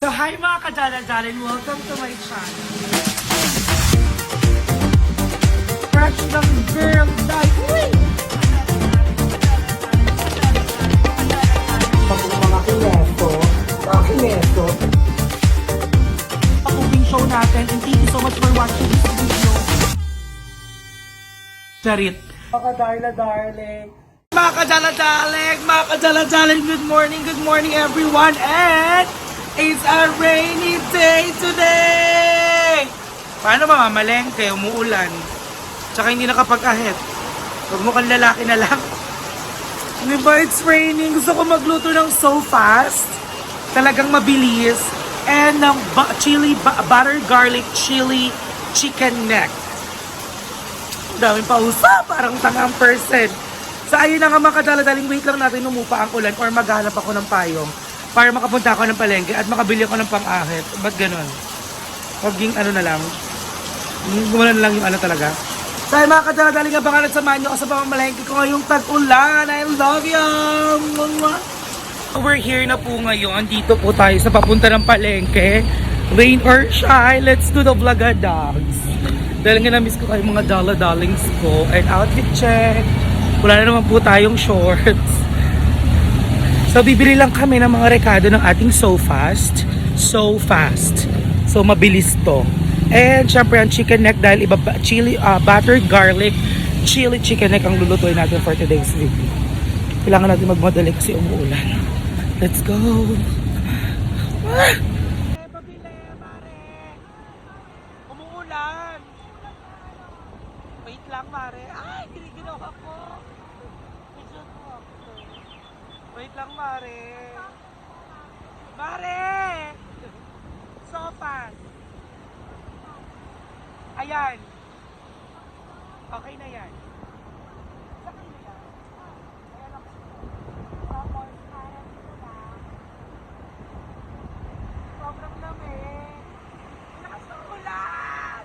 So hi mga kadala-dalin, welcome to my channel. Fresh ng girl dahil, uy! Mga kineso. Cooking show natin and thank you so much for watching this video. Charit. Mga kadala-darling. Mga kadala-darling, good morning everyone and it's a rainy day today! Paano ba mamalengke, umuulan? Tsaka hindi nakapag-ahit. Huwag mo kang lalaki na lang. Diba, it's raining. Gusto ko magluto ng so fast. Talagang mabilis. And ng butter garlic chili chicken neck. Ang daming pausa. Parang tangang person. So ayun na nga mga kadala-daling, wait lang natin umupa ang ulan or maghanap ako ng payong para makapunta ako ng palengke at makabili ako ng pang-ahit. Ba't ganun? Huwag yung ano na lang. Gumawa na lang yung ano talaga. So ay mga kadala-daling, abangan at samahan nyo ako sa pamamalengke ko ngayong tag-ulan. I love you! We're here na po ngayon. Dito po tayo sa papunta ng palengke. Rain or shine, let's do the vlogga dogs. Dahil nga na-miss ko kayo mga dala-darlings ko. And outfit check. Wala na naman po tayong shorts. So, bibili lang kami ng mga rekado ng ating so fast. So fast. So, mabilis to. And, syempre, ang chicken neck dahil iba chili, buttered garlic, chili chicken neck ang lulutuin natin for today's video. Kailangan natin magmadali kasi umuulan. Let's go! Ah! Pabili, mare! Umuulan! Wait lang, mare. Ay, giniginaw ako! Wait lang, mare. Mare! So fast. Ayan. Okay na yan. Sakay na yan. Ayan lang. Tapos, parang ito na. Sobrang lamig. Lakas ng ulan!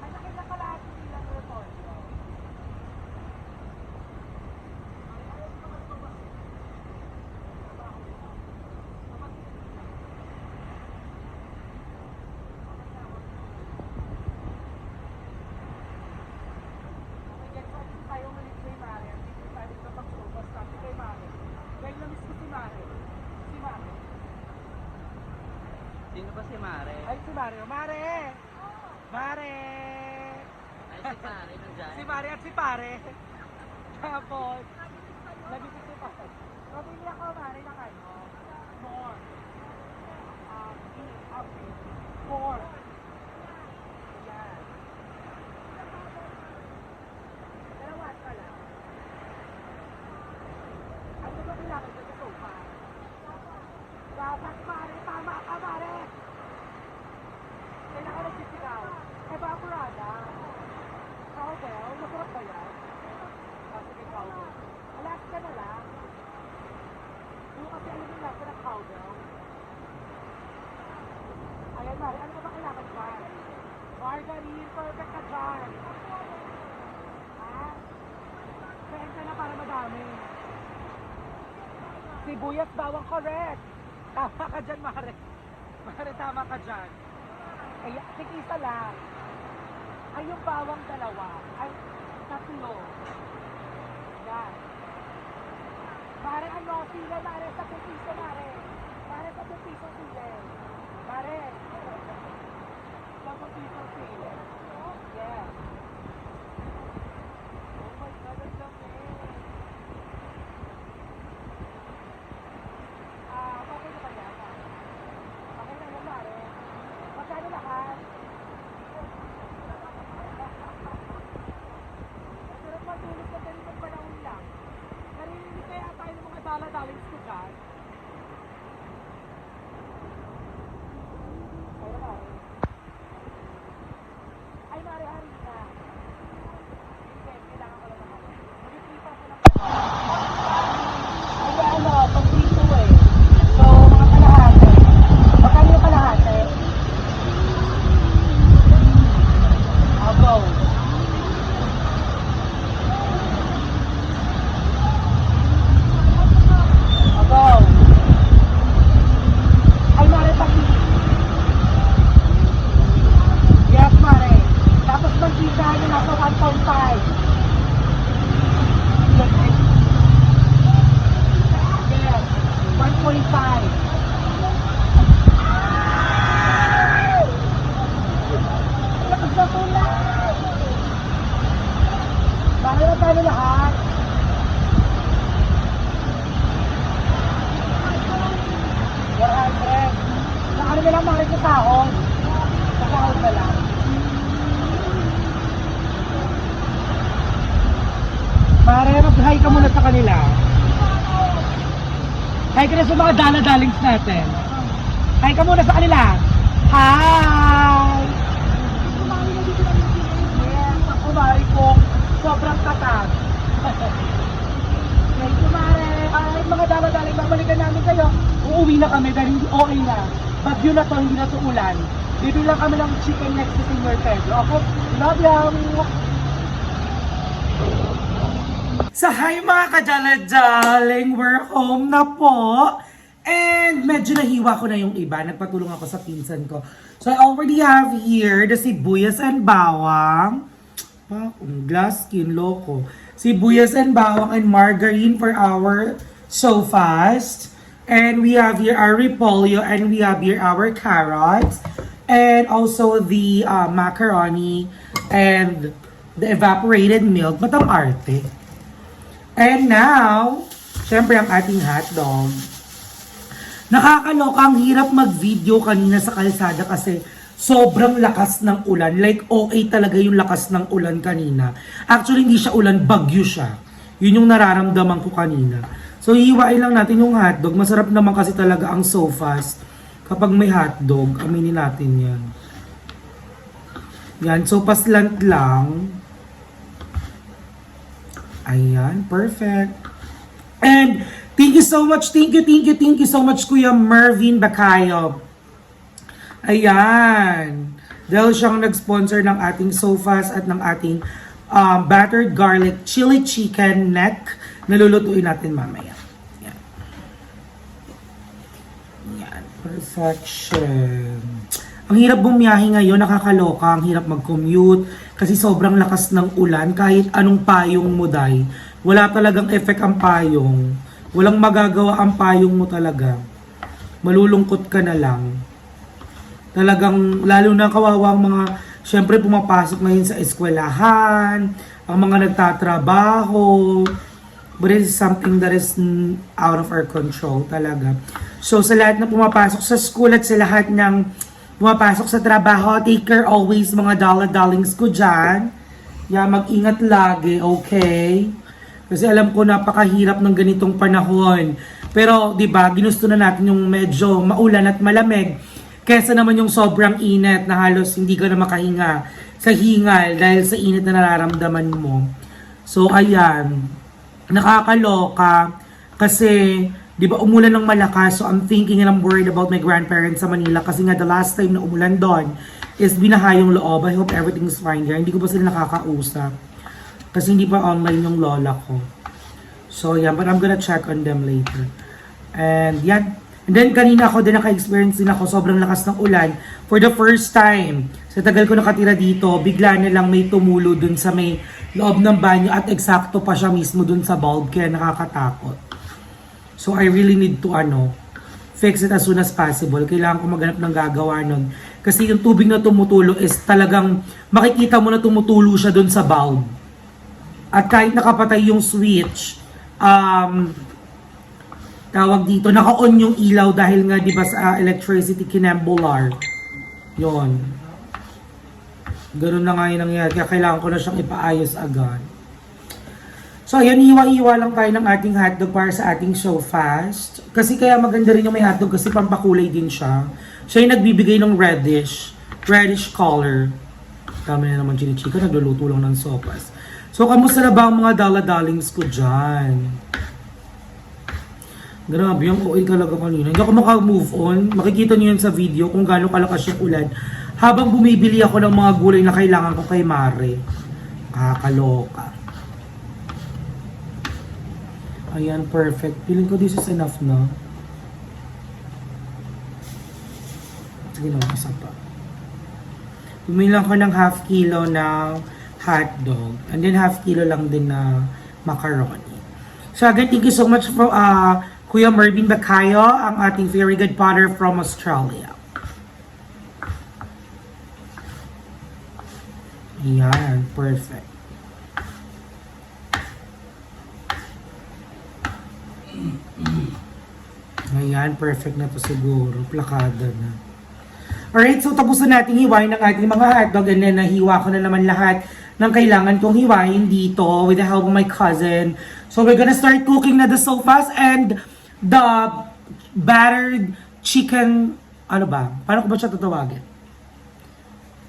Ang laki na kalahati nilang report. Sino ba si Mare? Ay, si Mare. Mare! Mare! Ay, si Mare nandyan. Si Mare at si Pare. Tapos, nabisi si Pare. Mabili ako, Mare, na kayo. More. Okay. More. Ayan. Dalawa ka lang. Ano ba kailangan sa sofa? Dapat, Mare, tama ka, Mare! Kailangan nagsisigaw. Evaporada. Cowbell, masarap ba yan? Sige, cowbell. Alaska na lang. Hindi kasi alam yung lasa ng cowbell. Ayan, Mare, ano ba kailangan dyan? Margarine, perfect ka dyan. Ha? Benta na para madami. Sibuyas, bawang, correct. Tama ka dyan, Mare. Mare, tama ka dyan. Ay, isa lang. Ay, yung bawang dalawa. Ay, tatlo. Yan. Mare, ano? Sila, Mare. Sa piso, Mare. Mare, sa piso sila. Mare. Sa piso sila. Yes. Oh my God, ang dami. Okay na ba yan? Okay na yan, Mare. Magkano lahat? Sarap matulog na ganitong panahon lang. Narinig kaya tayo ng mga dala-dalings ko dyan. Lakas na tulad! Bakit na tayo lahat? Sa ano na lang mga sa sahod? Sa sahod na lang. Mare, mag-hi ka muna sa kanila. Hi ka na sa mga dala-dalings natin. Hi ka muna sa kanila. Hi! Yes, ako Mari ko. Sobrang tatag. Thank you, Mare. Ay, mga dala-daling, babalikan namin kayo. Uuwi na kami dahil hindi okay na. Bagyo na to, hindi na to ulan. Bibili lang kami ng chicken next to Senior Pedro. Ako, love you! So, hi mga kadala-daling, we're home na po. And medyo nahiwa ko na yung iba. Nagpatulong ako sa pinsan ko. So, I already have here the sibuyas and bawang. Glass skin, loko. Sibuyas and bawang and margarine for our so fast. And we have here our repolyo and we have here our carrots. And also the macaroni and the evaporated milk. Ba't ang arte? And now, syempre ang ating hotdog. Nakakaloka, ang hirap mag-video kanina sa kalsada kasi sobrang lakas ng ulan. Like, okay talaga yung lakas ng ulan kanina. Actually, hindi siya ulan, bagyo siya. Yun yung nararamdaman ko kanina. So, hiwain lang natin yung hotdog. Masarap naman kasi talaga ang so fast. Kapag may hotdog, aminin natin yan. Yan, so paslant lang. Ayan, perfect. And thank you so much, thank you so much, Kuya Mervin Bacayo. Ayan. Dahil siyang nag-sponsor ng ating sofas at ng ating battered garlic chili chicken neck na lulutuin natin mamaya. Yan. Yan, perfection. Ang hirap bumiyahe ngayon, nakakaloka, ang hirap mag-commute kasi sobrang lakas ng ulan. Kahit anong payong mo, day, wala talagang effect ang payong. Walang magagawa ang payong mo talaga. Malulungkot ka na lang. Talagang, lalo na kawawa ang mga, syempre pumapasok ngayon sa eskwelahan, ang mga nagtatrabaho, but it is something that is out of our control talaga. So sa lahat na pumapasok sa school at sa lahat ng pumapasok sa trabaho, take care always mga dala-dalings ko dyan. Mag-ingat lagi, okay? Kasi alam ko napakahirap ng ganitong panahon. Pero, di ba, ginusto na natin yung medyo maulan at malamig. Kesa naman yung sobrang init na halos hindi ka na makahinga sa hingal dahil sa init na nararamdaman mo. So, ayan. Nakakaloka kasi di ba umulan ng malakas, so I'm thinking and I'm worried about my grandparents sa Manila kasi nga the last time na umulan doon is binaha yung loob. I hope everything's fine there. Hindi ko pa sila nakakausap kasi hindi pa online yung lola ko. So yeah, but I'm gonna check on them later. And yan. And then kanina ako din naka-experience din ako sobrang lakas ng ulan. For the first time, sa tagal ko nakatira dito, bigla na lang may tumulo dun sa may loob ng banyo at eksakto pa siya mismo dun sa bulb kaya nakakatakot. So I really need to fix it as soon as possible. Kailangan ko maghanap ng gagawa nun. Kasi yung tubig na tumutulo is talagang makikita mo na tumutulo siya dun sa bulb. At kahit nakapatay yung switch, tawag dito, naka-on yung ilaw dahil nga di ba sa electricity kinembular. Yon. Ganun na nga yung nangyari. Kaya kailangan ko na siyang ipaayos agad. So, ayan, hiwa-hiwa lang tayo ng ating hotdog para sa ating so fast. Kasi kaya maganda rin yung may hotdog kasi pampakulay din siya. Siya yung nagbibigay ng reddish color. Kami na naman chinichika, nagluluto lang ng sopas. So, kamusta na ba ang mga dala-dalings ko dyan? Grabe, yung OA talaga kanina. Hindi ako maka-move on. Makikita niyo yan sa video kung gaano kalakas yung ulan. Habang bumibili ako ng mga gulay na kailangan ko kay Mare. Kakaloka. Ayan, perfect. Feeling ko this is enough na. Sige na, isa pa. Bumili lang ko ng half kilo ng hotdog. And then half kilo lang din na macaroni. So again, thank you so much for Kuya Mervin Bacayo, ang ating very good potter from Australia. Yan, perfect. Ayan, perfect na to siguro. Plakada na. Alright, so tapos na natin hiwain ng ating mga hotdog and then nahiwa ko na naman lahat ng kailangan kong hiwain dito with the help of my cousin. So we're gonna start cooking na the sofas and the battered chicken, ano ba? Paano ko ba siya tatawagin?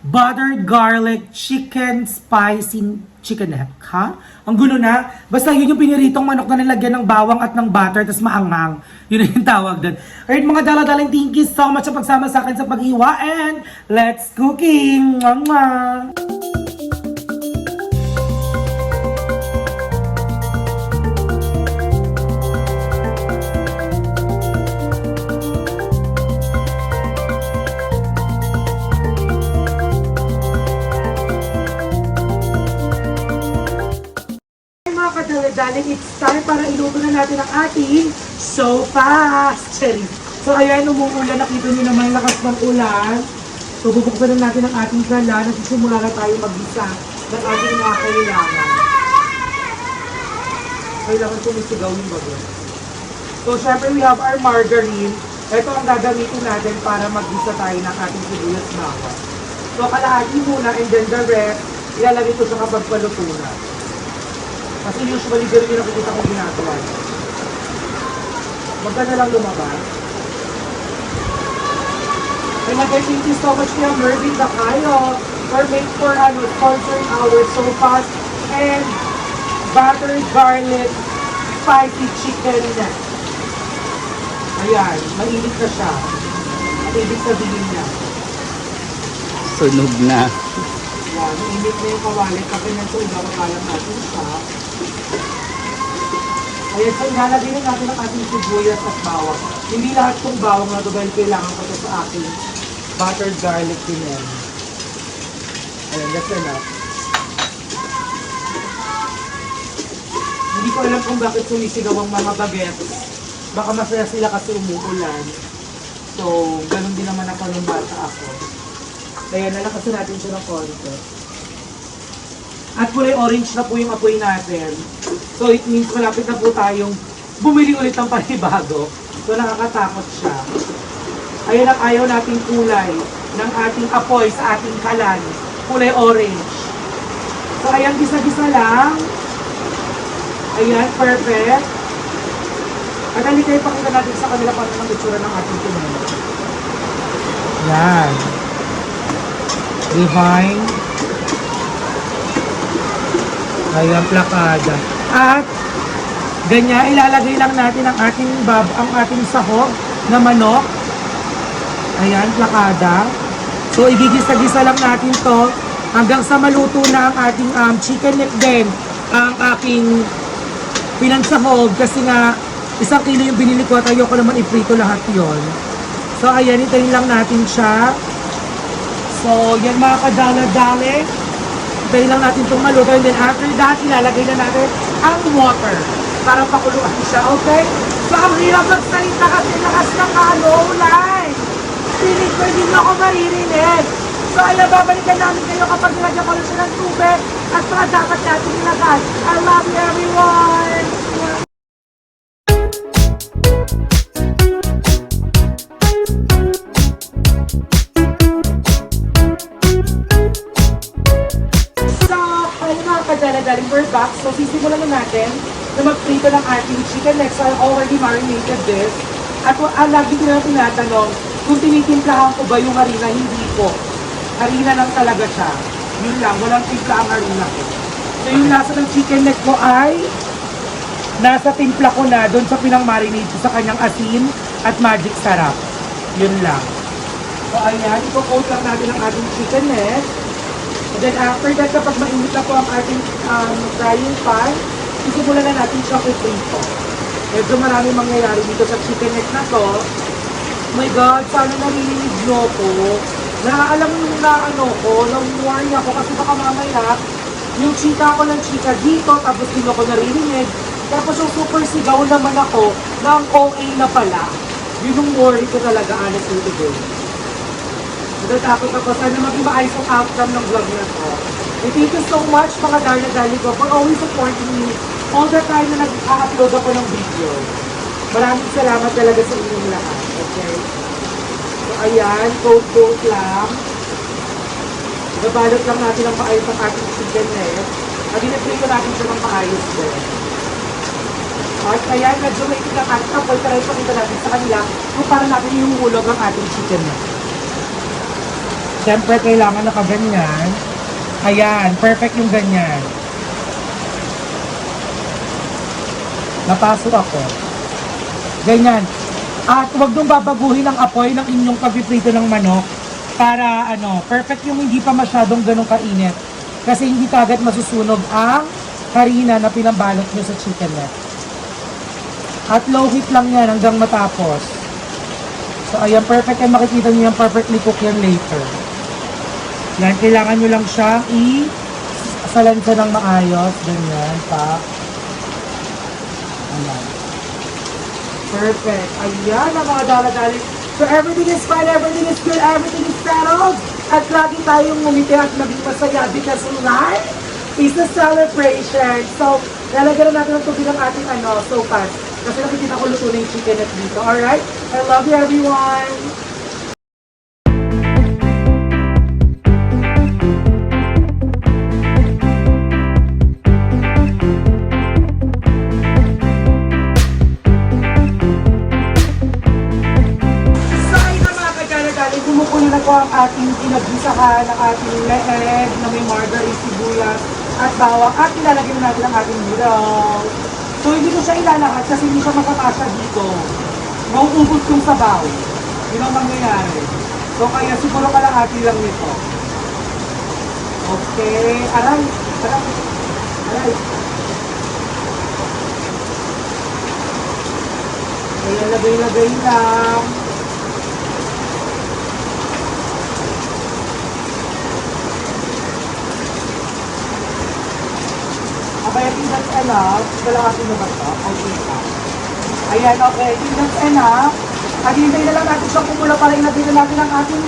Buttered garlic chicken spicy chicken neck, ha? Ang gulo na. Basta yun yung piniritong manok na nilagyan ng bawang at ng butter, tas maanghang. Yun yung tawag doon. Alright mga daladaling, thank you so much sa pagsama sa akin sa paghiwa and let's cooking! Mwah! Mga kadaladaling, it's time para iluto na natin ang ating sopas. Cherry. So ayan, umuulan. Nakita nyo naman lakas ng ulan. So bubuksan na natin ang ating kalan. Nagsisimula na tayo magbisa ng ating mga kailangan. Kailangan sumisigaw yung bago. So syempre we have our margarine. Ito ang gagamitin natin para magbisa tayo ng ating sibuyas bawang. So kalahati muna and then the rest, ilalagay ko sa kapag paluto na. Kasi usually ganun yung nakikita kong ginagawa. Maganda lang lumabas. And again, thank you so much kaya Mervin Bacayo for sponsoring our sopas and buttered garlic spicy chicken neck. Ayan, mainit na siya. At ibig sabihin niya. Sunog na. Yan, mainit na yung kawali. Kasi nang sugaw, makalang natin siya. Ayan, so ilalagay na natin ang ating sibuyas at bawang. Hindi lahat itong bawang na ito dahil kailangan ko ito sa aking buttered garlic tinen. Ayan, that's enough. Hindi ko alam kung bakit sumisigaw ang mga bagets. Baka masaya sila kasi umuulan. So, ganun din naman ako nung bata ako. Kaya nalakasan natin siya ng konti. At kulay orange na po yung apoy natin. So it means malapit na po tayong bumili ulit ng panibago. So nakakatakot siya. Ayan ang ayaw nating kulay ng ating apoy sa ating kalan. Kulay orange. So ayan, gisa-gisa lang. Ayan, perfect. At halika ipakita natin sa kanila paano ang itsura ng ating tinola. Yan. Divine. Ayan, plakada. At ganyan, ilalagay lang natin ang ating sahog na manok. Ayan, plakada. So, igigisa-gisa lang natin to hanggang sa maluto na ang ating chicken neck din. Ang aking pinansahog kasi nga 1 kilo yung binili ko at ayoko naman iprito lahat yon. So, ayan, itayin lang natin siya. So, yan mga kadala-dale. Tayo lang natin itong maluto and then after that, ilalagay na natin ang water para pakuluan siya, okay? So, ang hirap magsalita kasi lakas ng ulan. Piling ko, hindi nyo ako maririnig. So, ayan, babalikan namin kayo kapag nilagyan ko rin siya ng tubig at mga dapat natin ilagay. I love you, everyone! Kadala-daling we're back. So, sisimulan na natin na magprito ng ating chicken neck. So, I already marinated this. At lagi ko na tinatanong kung tinitimplahan ko ba yung harina. Hindi po. Harina lang talaga siya. Yun lang. Walang timpla ang harina ko. So, yung lasa ng chicken neck ko ay nasa timpla ko na doon sa pinang-marinate ko sa kanyang asin at magic sarap. Yun lang. So, ayan. Iko-coat lang natin ang ating chicken neck. And then after that, kapag mainit na po ang ating frying pan, isimulan na natin siya iprito. Medyo marami mangyayari dito sa chicken neck na to. Oh my God, sana narinig nyo ko. Alam mo na na-warn ako kasi baka mamaya, yung chika ko ng chika dito, tapos hindi ko naririnig. Tapos yung super sigaw naman ako, na ang OA na pala. Yun yung worry ko talaga, honestly, today. Natatakot ako. Sana maging maayos ang outcome ng vlog na to. And thank you so much mga Darla-Dali ko for always supporting me all the time na nag-upload ako ng video. Maraming salamat talaga sa inyong lahat. Okay? So ayan, coat lang. Nabalot lang natin ang maayos ang ating chicken net. At dinapray natin siya ng maayos din. At ayan, medyo may itig ang ating apoy. Pero ipakita natin sa kanila kung para natin yung hulog ang ating chicken net. Siyempre, kailangan nakaganyan. Ayan, perfect yung ganyan. Napasok ako. Ganyan. At huwag nung babaguhin ang apoy ng inyong pagpiprito ng manok para perfect yung hindi pa masyadong ganong kainit. Kasi hindi kagad masusunog ang harina na pinambalot nyo sa chicken net. At low heat lang yan hanggang matapos. So ayan, perfect yan. Makikita nyo yan, perfectly cook yan later. Yan, kailangan nyo lang siyang i-salansa ng maayos. Ganyan, pa. Ayan. Perfect. Ayan ang mga dala-dali. So everything is fine, everything is good, everything is settled. At lagi tayong ngumiti at maging masaya because life is a celebration. So, lalagyan na natin ang tubig ng ating sopas. Kasi nakikita ko luto na yung chicken at dito. Alright? I love you everyone! Kumukulo na po ang ating pinagisahan ng ating leeg na may margarine, sibuyas at bawang at ilalagay na natin ang ating noodles. So hindi ko siya ilalahat kasi hindi siya makakasya dito. Mauubos yung sabaw. Yun ang mangyayari. So kaya siguro kalahati lang nito. Okay. Aray. Aray. Aray. Kaya lagay-lagay lang. Okay, I think that's enough. Kalahati na ba ito? Okay pa. Ayan, okay. I think that's enough. At hintay na lang natin siyang kumula para ilagay na natin ang ating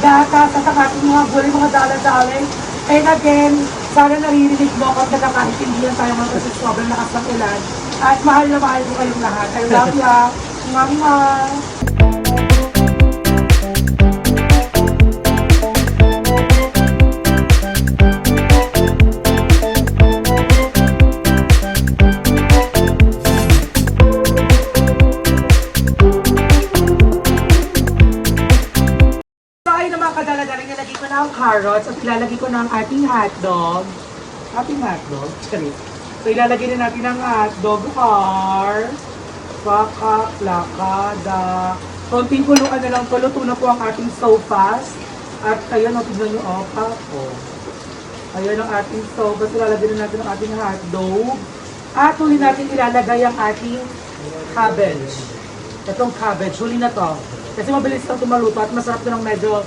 gatas at ang ating mga gulay, mga dala-dali. And again, sana naririnig mo kasi kahit hindi lang tayo mga kasi sobrang lakas ng ulan. At mahal na mahal ko kayong lahat. I love ya. Mwah-mwah. Ilalagay ko na ang carrots at ilalagay ko na ang ating hotdog. Ating hotdog? Sorry. So ilalagay na natin ang hotdog har. Paka, plakada. Konting kuluan na lang. Luto na po ang ating sopas. At ayan, tignan nyo, pako. Ayan ang ating sopas. Ilalagay na natin ang ating hotdog. At huli natin ilalagay ang ating cabbage. Itong cabbage, huli na to. Kasi mabilis lang tumaluto at masarap na ng medyo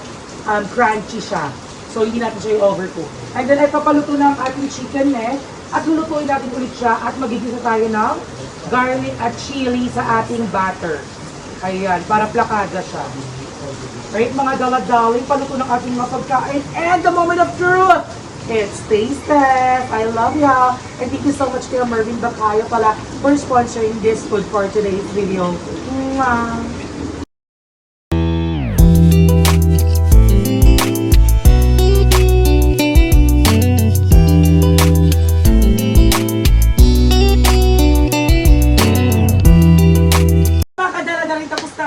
crunchy siya. So, hindi natin siya i-overcook. And then, ay papaluto na ang ating chicken neck. At lulutuin natin ulit siya. At magigisa tayo ng garlic at chili sa ating batter. Ayan, para plakada siya. Right, mga daladaling, paluto ng ating mga pagkain. And the moment of truth! It's Taste Test! I love ya! And thank you so much kay Mervin Bacayo pala for sponsoring this food for today's video. Mwah!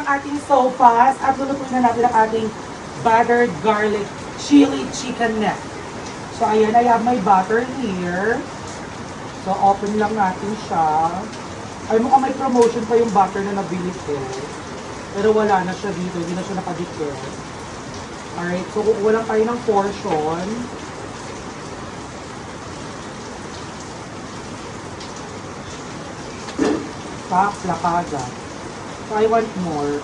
Ating sopas at lulutuin na natin ang ating buttered garlic chili chicken neck. So ayan, I have my butter here. So open lang natin siya. Ay mukhang may promotion pa yung butter na nabili ko. Pero wala na siya dito, hindi na siya nakadikit. Alright, so kukuha lang tayo ng portion. Pa, plakada. So I want more.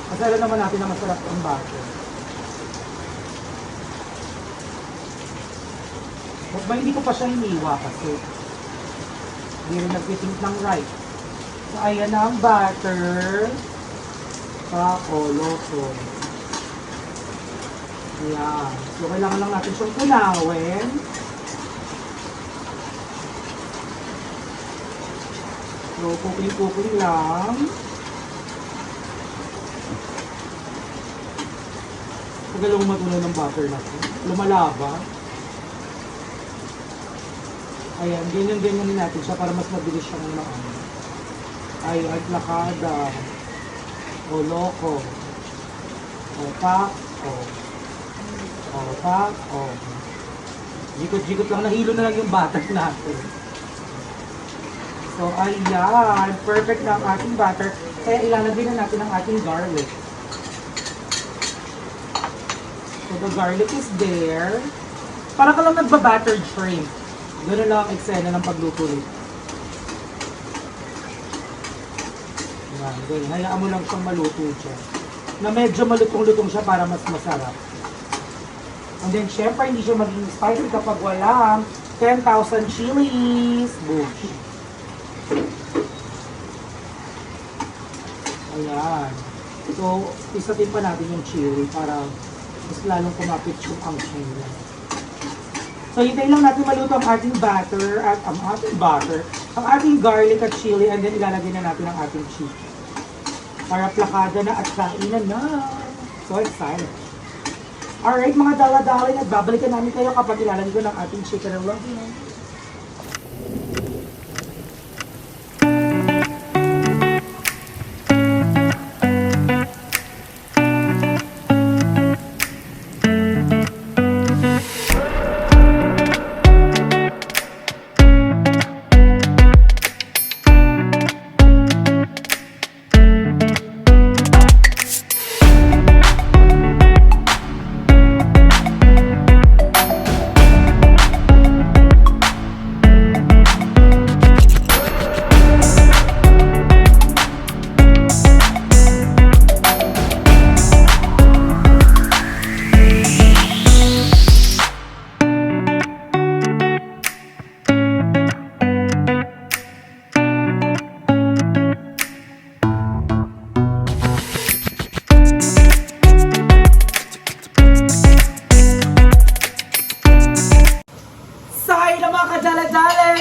Kasi alam naman natin na masarap ang butter. Hindi ko pa siya hiniwa kasi hindi rin nag-fitting ng right. So Ayan na ang butter. Loko. Ayan. So, kailangan lang natin siyang tunawin. So, cooking lang. Tagal akong matunaw ng butter na ito. Lumalaba. Ayan, ganyan-ganyan natin siya para mas mabilis siyang maano. Ay, plakada. O, loko. O, pak. O, pak. O. Jikot-jikot lang. Nahilo na lang yung butter natin. So, ayan. Perfect na ang ating butter. Kaya ilalagay na natin ang ating garlic. So, the garlic is there. Para ka lang nagba-battered shrimp. Gano'n lang ang eksena ng pagluto nito. Ayan, ganyan. Hayaan mo lang siyang maluto siya. Na medyo malutong-lutong siya para mas masarap. And then, syempre, hindi siya maging spicy kapag walang 10,000 chilies. Boom. Ayan. So, isatin pa natin yung chili para mas lalong kumapit yung angkin niya. So, hintayin lang natin maluto ang ating butter at ang ating garlic at chili, and then ilalagay na natin ang ating chicken. Para plakada na at kainan na. So excited. Alright mga dala-dala, nagbabalikan namin kayo kapag ilalagay ko ng ating chicken and love you.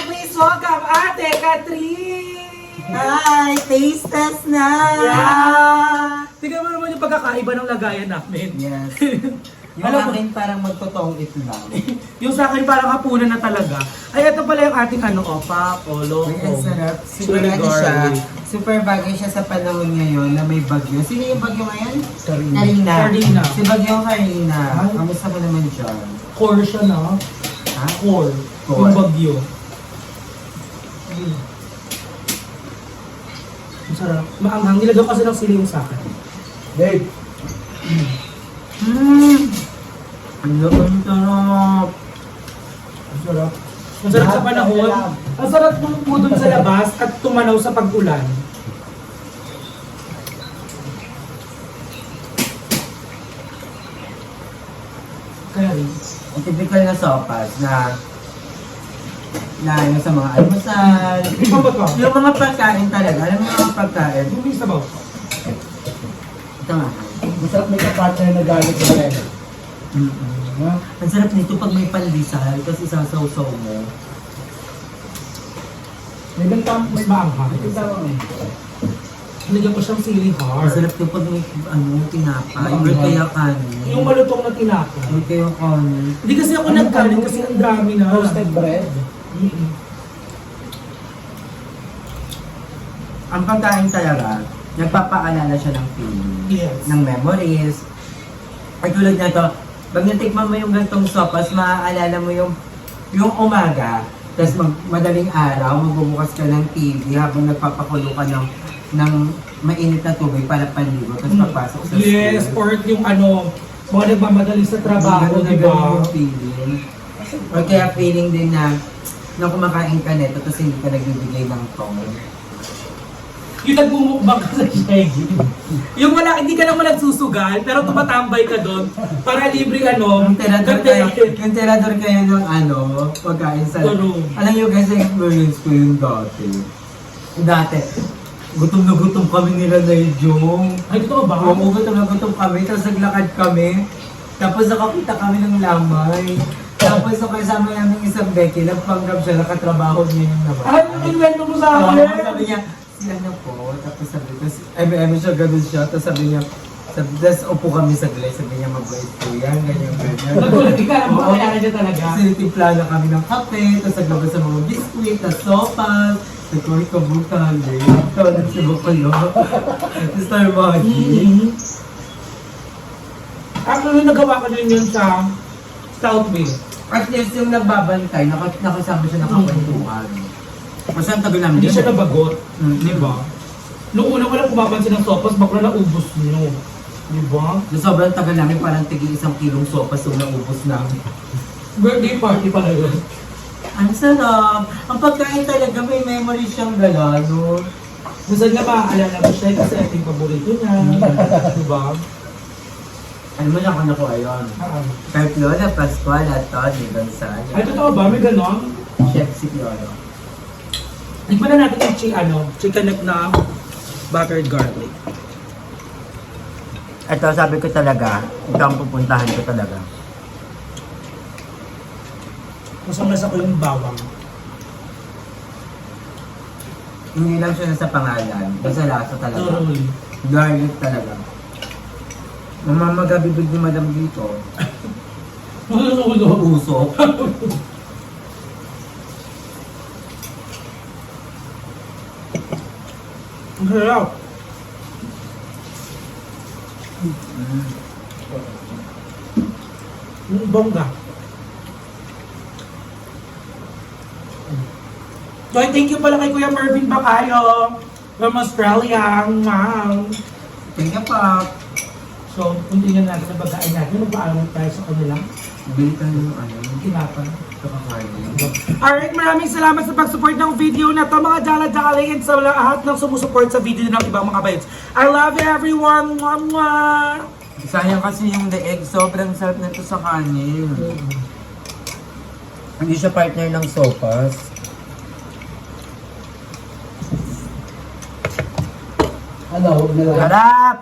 Please welcome Ate Catherine! Hi! Taste test na! Yeah! Tignan mo naman yung pagkakaiba ng lagayan namin. Yes. Yung Alam mo- akin parang magtotong itlog. Yung sa akin parang hapunan na talaga. Ay, ito pala yung ating opak, loko. Uy, ang sarap. Super Chili ano siya. garlic. Super bagay siya sa panahon ngayon na may bagyo. Sino yung bagyo ngayon? Karina. Karina. Si Bagyong Karina. Ay. Kamusta mo naman dyan? Core siya na. Ha? Core. Core. Yung bagyo. Ang sarap. Maanghang. Nilagyan ko kasi ng sili yung sa akin. Babe. Ang sarap. Ang sarap. Ang sarap sa panahon. Ang sarap mo dun sa labas at tumanaw sa pag-ulan. Kaya rin. Ang typical na sopas na ano sa mga almusal. Ikaw ba to? Yung mga pagkain talaga. Alam mo yung mga pagkain? Yung isa ba? Ito nga. Masarap may kapartner na galit sa rin. Ang sarap nito pag may pandesal, tapos isasaw-saw mo. May bentang may maanghang. Nilagyan ko siyang sili Ang hard. sarap nito pag may tinapay, or kaya kanin. Yung malutong na tinapay. Or kaya kanin. Hindi kasi ako nagkanin kasi ang dami na. Roasted bread. Ang pagkain talaga, nagpapaalala siya ng feeling. Yes. Ng memories. Ay tulad na to, pag natikman mo yung gantong sopas, maaalala mo yung umaga, tapos madaling araw, magbubukas ka ng TV habang nagpapakulo ka ng mainit na tubig para panligo, tapos papasok sa school. Yes, or yung mga nagmamadali sa trabaho, Ganun na di ganun ba? yung feeling. Or kaya feeling din na kumakain ka nito tapos hindi ka nagbibigay ng tong. Yung nagmumukbang ka sa Shaggy. Yung wala, hindi ka naman nagsusugal, pero tumatambay ka doon para libre Yung tirador kayo ng pagkain sa... Tulong. Alam nyo guys, experience ko yung dati. Gutom na gutom kami nila na yung. Ay, totoo ba? Oo, gutom na gutom kami. Tapos naglakad kami. Tapos nakakita kami ng lamay. Tapos so kasama namin isang Becky, nagpanggap siya, nakatrabaho niya yung naman. Ay, yung invento mo sa Oo, akin! sabi niya, sila na po. Tapos sabi ko, eme siya, ganun siya. Tapos sabi niya, tapos upo kami sa gulay. Sabi niya, mabait po yan, ganyan. Nagulat ka, Oo. kailangan niya talaga. Sinitimpla na kami ng kape, tapos naglabas sa mga biskuit, na sopas, nagkulit ka butan, tapos si Bakulo, tapos tayo magi. Actually, nagawa ko din yun sa Southway. At least yung nagbabantay, nakasama siya nakakwentuhan. Kasi ang tagal namin Hindi siya nabagot. Di Diba? Noong una wala kumapansin ng sopas, bakla naubos nyo. Diba? So, sobrang tagal namin, parang tigil 1 kilong sopas yung naubos namin. Birthday party pala yun. Ang sarap! Ang pagkain talaga, may memory siyang galano. Minsan nga maaalala ko siya kasi ito yung paborito niya. Diba? Ano mo na ko ayun? Kay Fiona Pascual at Tony Gonzalo. Ay, totoo ba? May ganon? Chef si Fiona. Tikman na natin yung chicken neck na buttered garlic. Ito, sabi ko talaga, ito ang pupuntahan ko talaga. Masang-lasa ko yung bawang. Hindi lang siya nasa pangalan, basta lasa talaga. Totally. Garlic talaga. Mamamaga bibig ni Madam dito. Ulo. Usok. Ang sarap. Bongga. So, thank you pala kay Kuya Mervin Bacayo from Australia. Wow. Thank you, Pop. So, continue natin ang pagkain natin. Magpaalam tayo sa kanila. Bili tayo ng ano, Tinapay. kakakarni. Alright, maraming salamat sa pag-support ng video na to mga dala-dali and sa lahat ng sumusupport sa video ng ibang mga bayits. I love you everyone! Mwah, mwah! Sayang kasi yung leeg, sobrang sarap nito sa kanin. Hindi siya partner ng sopas. Hello, Sarap!